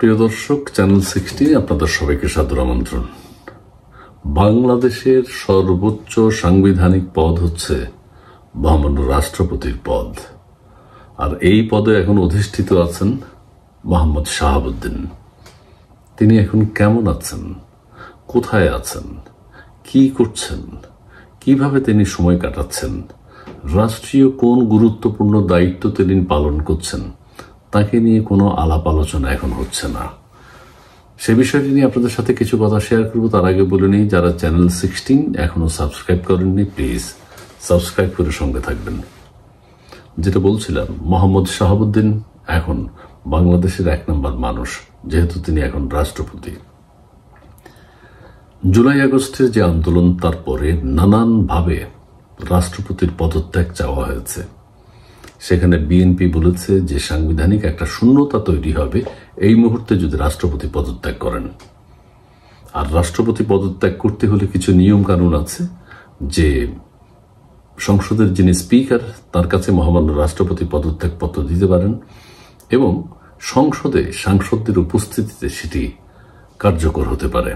প্রিয় দর্শক, চ্যানেল 60 আপনাদের সবাইকে সাদর আমন্ত্রণ। বাংলাদেশের সর্বোচ্চ সাংবিধানিক পদ হচ্ছে মহামান্য রাষ্ট্রপতির পদ, আর এই পদে এখন অধিষ্ঠিত আছেন মোহাম্মদ শাহাবুদ্দিন। তিনি এখন কেমন আছেন, কোথায় আছেন, কি করছেন, কিভাবে তিনি সময় কাটাচ্ছেন, রাষ্ট্রীয় কোন গুরুত্বপূর্ণ দায়িত্ব তিনি পালন করছেন, তাকে নিয়ে কোনো আলাপ আলোচনা এখন হচ্ছে না। সে বিষয়টি নিয়ে আপনাদের সাথে কিছু কথা শেয়ার করব। তার আগে বলে নিই, যারা চ্যানেল 16 এখনো সাবস্ক্রাইব করেননি, প্লিজ সাবস্ক্রাইব করে সঙ্গে থাকবেন। যেটা বলছিলাম, মোহাম্মদ শাহাবুদ্দিন এখন বাংলাদেশের 1 নম্বর মানুষ, যেহেতু তিনি এখন রাষ্ট্রপতি। জুলাই আগস্টের যে আন্দোলন, তারপরে নানানভাবে রাষ্ট্রপতির পদত্যাগ চাওয়া হয়েছে। সেখানে বিএনপি বলেছে যে সাংবিধানিক একটা শূন্যতা তৈরি হবে এই মুহূর্তে যদি রাষ্ট্রপতি পদত্যাগ করেন। আর রাষ্ট্রপতি পদত্যাগ করতে হলে কিছু নিয়ম কানুন আছে, যে সংসদের যিনি স্পিকার তার কাছে মহামান্য রাষ্ট্রপতি পদত্যাগ পত্র দিতে পারেন এবং সংসদে সাংসদদের উপস্থিতিতে সেটি কার্যকর হতে পারে।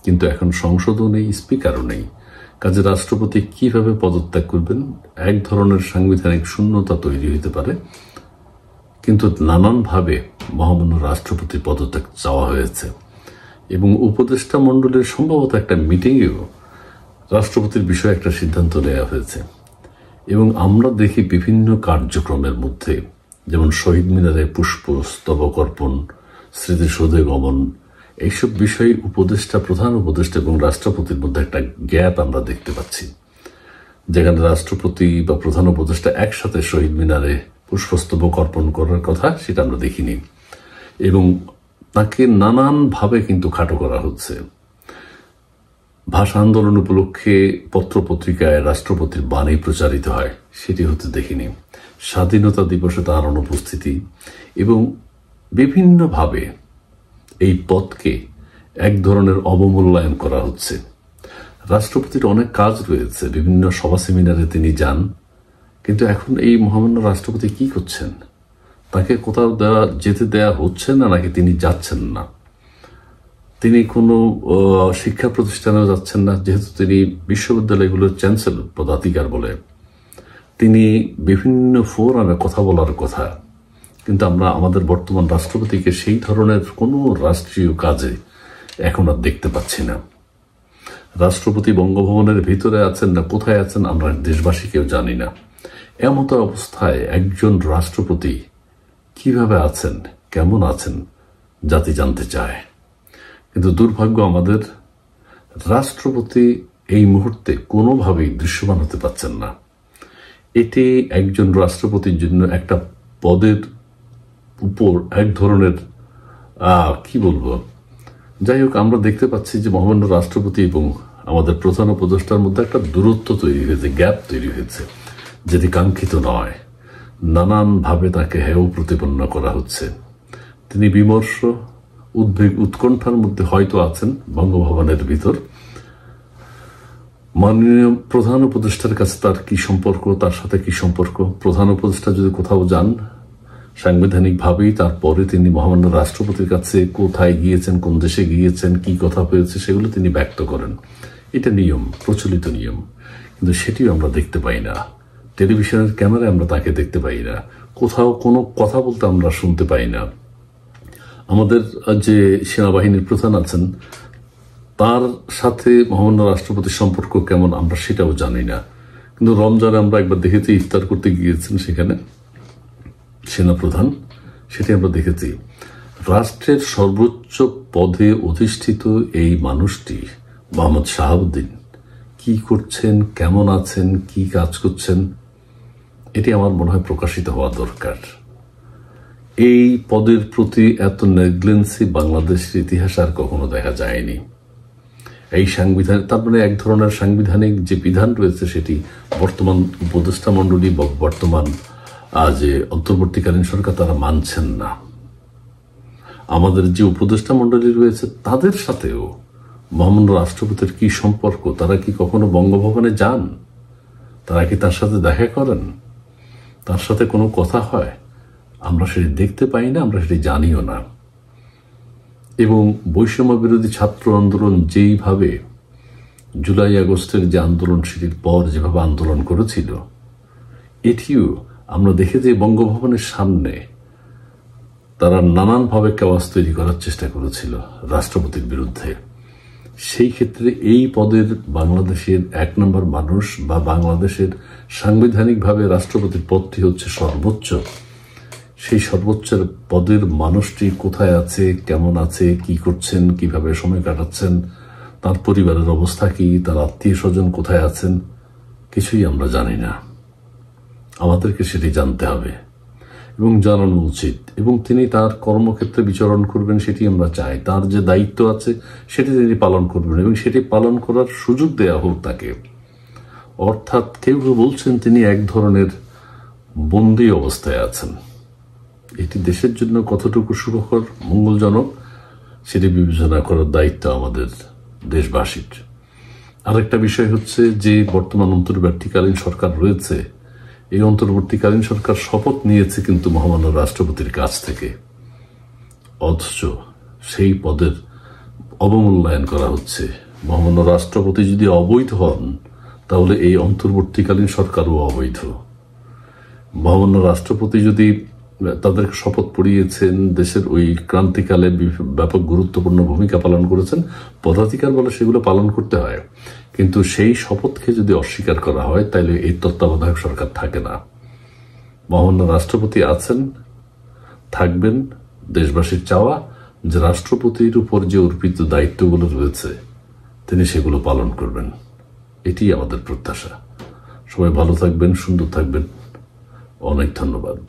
কিন্তু এখন সংসদও নেই, স্পিকারও নেই, কাজে রাষ্ট্রপতি কিভাবে পদত্যাগ করবেন? এক ধরনের সাংবিধানিক শূন্যতা তৈরি হতে পারে। কিন্তু নানানভাবে মহামান্য রাষ্ট্রপতির পদত্যাগ চাওয়া হয়েছে এবং উপদেষ্টা মণ্ডলীর সম্ভবত একটা মিটিংয়েও রাষ্ট্রপতির বিষয়ে একটা সিদ্ধান্ত নেওয়া হয়েছে। এবং আমরা দেখি বিভিন্ন কার্যক্রমের মধ্যে, যেমন শহীদ মিনারে পুষ্পস্তবক অর্পণ, স্মৃতিসৌধে গমন, এইসব বিষয়ে উপদেষ্টা, প্রধান উপদেষ্টা এবং রাষ্ট্রপতির মধ্যে একটা গ্যাপ আমরা দেখতে পাচ্ছি, যেখানে রাষ্ট্রপতি বা প্রধান উপদেষ্টা একসাথে শহীদ মিনারে পুষ্পস্তবক অর্পণ করার কথা, সেটা আমরা দেখিনি। এবং তাকে নানানভাবে কিন্তু খাটো করা হচ্ছে। ভাষা আন্দোলন উপলক্ষে পত্রপত্রিকায় রাষ্ট্রপতির বাণী প্রচারিত হয়, সেটি হতে দেখিনি। স্বাধীনতা দিবসে তার অনুপস্থিতি এবং বিভিন্নভাবে এই পদকে এক ধরনের অবমূল্যায়ন করা হচ্ছে। রাষ্ট্রপতির অনেক কাজ রয়েছে, বিভিন্ন সভা সেমিনারে তিনি যান, কিন্তু এখন এই মহামান্য রাষ্ট্রপতি কি করছেন? তাকে কোথাও যেতে দেয়া হচ্ছে না, নাকি তিনি যাচ্ছেন না? তিনি কোনো শিক্ষা প্রতিষ্ঠানেও যাচ্ছেন না, যেহেতু তিনি বিশ্ববিদ্যালয়গুলোর চ্যান্সেলর পদাধিকার বলে। তিনি বিভিন্ন ফোরামে কথা বলার কথা, কিন্তু আমরা আমাদের বর্তমান রাষ্ট্রপতিকে সেই ধরনের কোনো রাষ্ট্রীয় কাজে এখন আর দেখতে পাচ্ছি না। রাষ্ট্রপতি বঙ্গভবনের ভিতরে আছেন না কোথায় আছেন আমরা দেশবাসী কেউ জানি না। এমতো অবস্থায় একজন রাষ্ট্রপতি কিভাবে আছেন, কেমন আছেন, জাতি জানতে চায়। কিন্তু দুর্ভাগ্য, আমাদের রাষ্ট্রপতি এই মুহূর্তে কোনোভাবেই দৃশ্যমান হতে পারছেন না। এটি একজন রাষ্ট্রপতির জন্য একটা পদের উপর এক ধরনের কি বলবো, যাই হোক, আমরা দেখতে পাচ্ছি যে মহামান্য রাষ্ট্রপতি এবং আমাদের প্রধান উপদেষ্টার মধ্যে একটা দূরত্ব তৈরি হয়েছে, গ্যাপ তৈরি হয়েছে, যেটি কাঙ্ক্ষিত নয়। নানানভাবে তাকে হেয় প্রতিপন্ন করা হচ্ছে। তিনি বিমর্ষ, উদ্বেগ, উৎকণ্ঠার মধ্যে হয়তো আছেন বঙ্গভবনের ভিতর। মাননীয় প্রধান উপদেষ্টার কাছে তার কি সম্পর্ক, তার সাথে কি সম্পর্ক? প্রধান উপদেষ্টা যদি কোথাও যান সাংবিধানিকভাবেই, তারপরে তিনি মহামান্য রাষ্ট্রপতির কাছে কোথায় গিয়েছেন, কোন দেশে গিয়েছেন, কি কথা হয়েছে, সেগুলো তিনি ব্যক্ত করেন। এটা নিয়ম, প্রচলিত নিয়ম, কিন্তু সেটিও আমরা দেখতে পাই না। টেলিভিশনের ক্যামেরায় আমরা তাকে দেখতে পাই না, কোথাও কোনো কথা বলতে আমরা শুনতে পাই না। আমাদের যে সেনাবাহিনীর প্রধান আছেন, তার সাথে মহামান্য রাষ্ট্রপতির সম্পর্ক কেমন আমরা সেটাও জানি না। কিন্তু রমজানে আমরা একবার দেখেছি, ইফতার করতে গিয়েছেন সেখানে সেনাপ্রধান, সেটি আমরা দেখেছি। রাষ্ট্রের সর্বোচ্চ পদে অধিষ্ঠিত এই মানুষটি মোহাম্মদ শাহাবুদ্দিন কি করছেন, কেমন আছেন, কি কাজ করছেন, এটি আমার মনে হয় প্রকাশিত হওয়া দরকার। এই পদের প্রতি এত নেগলেন্সি বাংলাদেশের ইতিহাস আর কখনো দেখা যায়নি। এই সাংবিধান, তার মানে এক ধরনের সাংবিধানিক যে বিধান রয়েছে, সেটি বর্তমান উপদেষ্টা মণ্ডলী বা বর্তমান যে অন্তর্বর্তীকালীন সরকার তারা মানছেন না। আমাদের যে উপদেষ্টা মণ্ডলী রয়েছে তাদের সাথেও মহামান্য রাষ্ট্রপতির কি সম্পর্ক? তারা কি কখনো বঙ্গভবনে যান? তারা কি তার সাথে দেখা করেন? তার সাথে কোনো কথা হয়? আমরা সেটি দেখতে পাই না, আমরা সেটি জানিও না। এবং বৈষম্য বিরোধী ছাত্র আন্দোলন যেইভাবে জুলাই আগস্টের যে আন্দোলন, সেটির পর যেভাবে আন্দোলন করেছিল, এটিও আমরা দেখে যে বঙ্গভবনের সামনে তারা নানানভাবে কেওয়াস তৈরি করার চেষ্টা করেছিল রাষ্ট্রপতির বিরুদ্ধে। সেই ক্ষেত্রে এই পদের বাংলাদেশের 1 নম্বর মানুষ বা বাংলাদেশের সাংবিধানিকভাবে রাষ্ট্রপতির পদটি হচ্ছে সর্বোচ্চ। সেই সর্বোচ্চ পদের মানুষটি কোথায় আছে, কেমন আছে, কি করছেন, কিভাবে সময় কাটাচ্ছেন, তার পরিবারের অবস্থা কি, তার আত্মীয় স্বজন কোথায় আছেন, কিছুই আমরা জানি না। আমাদেরকে সেটি জানতে হবে এবং জানানো উচিত। এবং তিনি তার কর্মক্ষেত্রে বিচরণ করবেন, সেটি আমরা চাই। তার যে দায়িত্ব আছে সেটি তিনি পালন করবেন এবং সেটি পালন করার সুযোগ দেওয়া হোক তাকে। অর্থাৎ কেউ কেউ বলছেন তিনি এক ধরনের বন্দী অবস্থায় আছেন। এটি দেশের জন্য কতটুকু সুখকর, মঙ্গলজনক, সেটি বিবেচনা করার দায়িত্ব আমাদের দেশবাসীর। আরেকটা বিষয় হচ্ছে যে বর্তমান অন্তর্বর্তীকালীন সরকার রয়েছে, এই অন্তর্বর্তীকালীন সরকার শপথ নিয়েছে কিন্তু মহামান্য রাষ্ট্রপতির কাছ থেকে, অথচ সেই পদের অবমূল্যায়ন করা হচ্ছে। মহামান্য রাষ্ট্রপতি যদি অবৈধ হন, তাহলে এই অন্তর্বর্তীকালীন সরকারও অবৈধ। মহামান্য রাষ্ট্রপতি যদি তাদেরকে শপথ পড়িয়েছেন, দেশের ওই ক্রান্তিকালে ব্যাপক গুরুত্বপূর্ণ ভূমিকা পালন করেছেন, পদাধিকার বলে সেগুলো পালন করতে হয়। কিন্তু সেই শপথকে যদি অস্বীকার করা হয়, তাহলে এই তত্ত্বাবধায়ক সরকার থাকে না। মহামান্য রাষ্ট্রপতি আছেন, থাকবেন। দেশবাসীর চাওয়া যে রাষ্ট্রপতির উপর যে অর্পিত দায়িত্বগুলো রয়েছে তিনি সেগুলো পালন করবেন, এটি আমাদের প্রত্যাশা। সবাই ভালো থাকবেন, সুন্দর থাকবেন। অনেক ধন্যবাদ।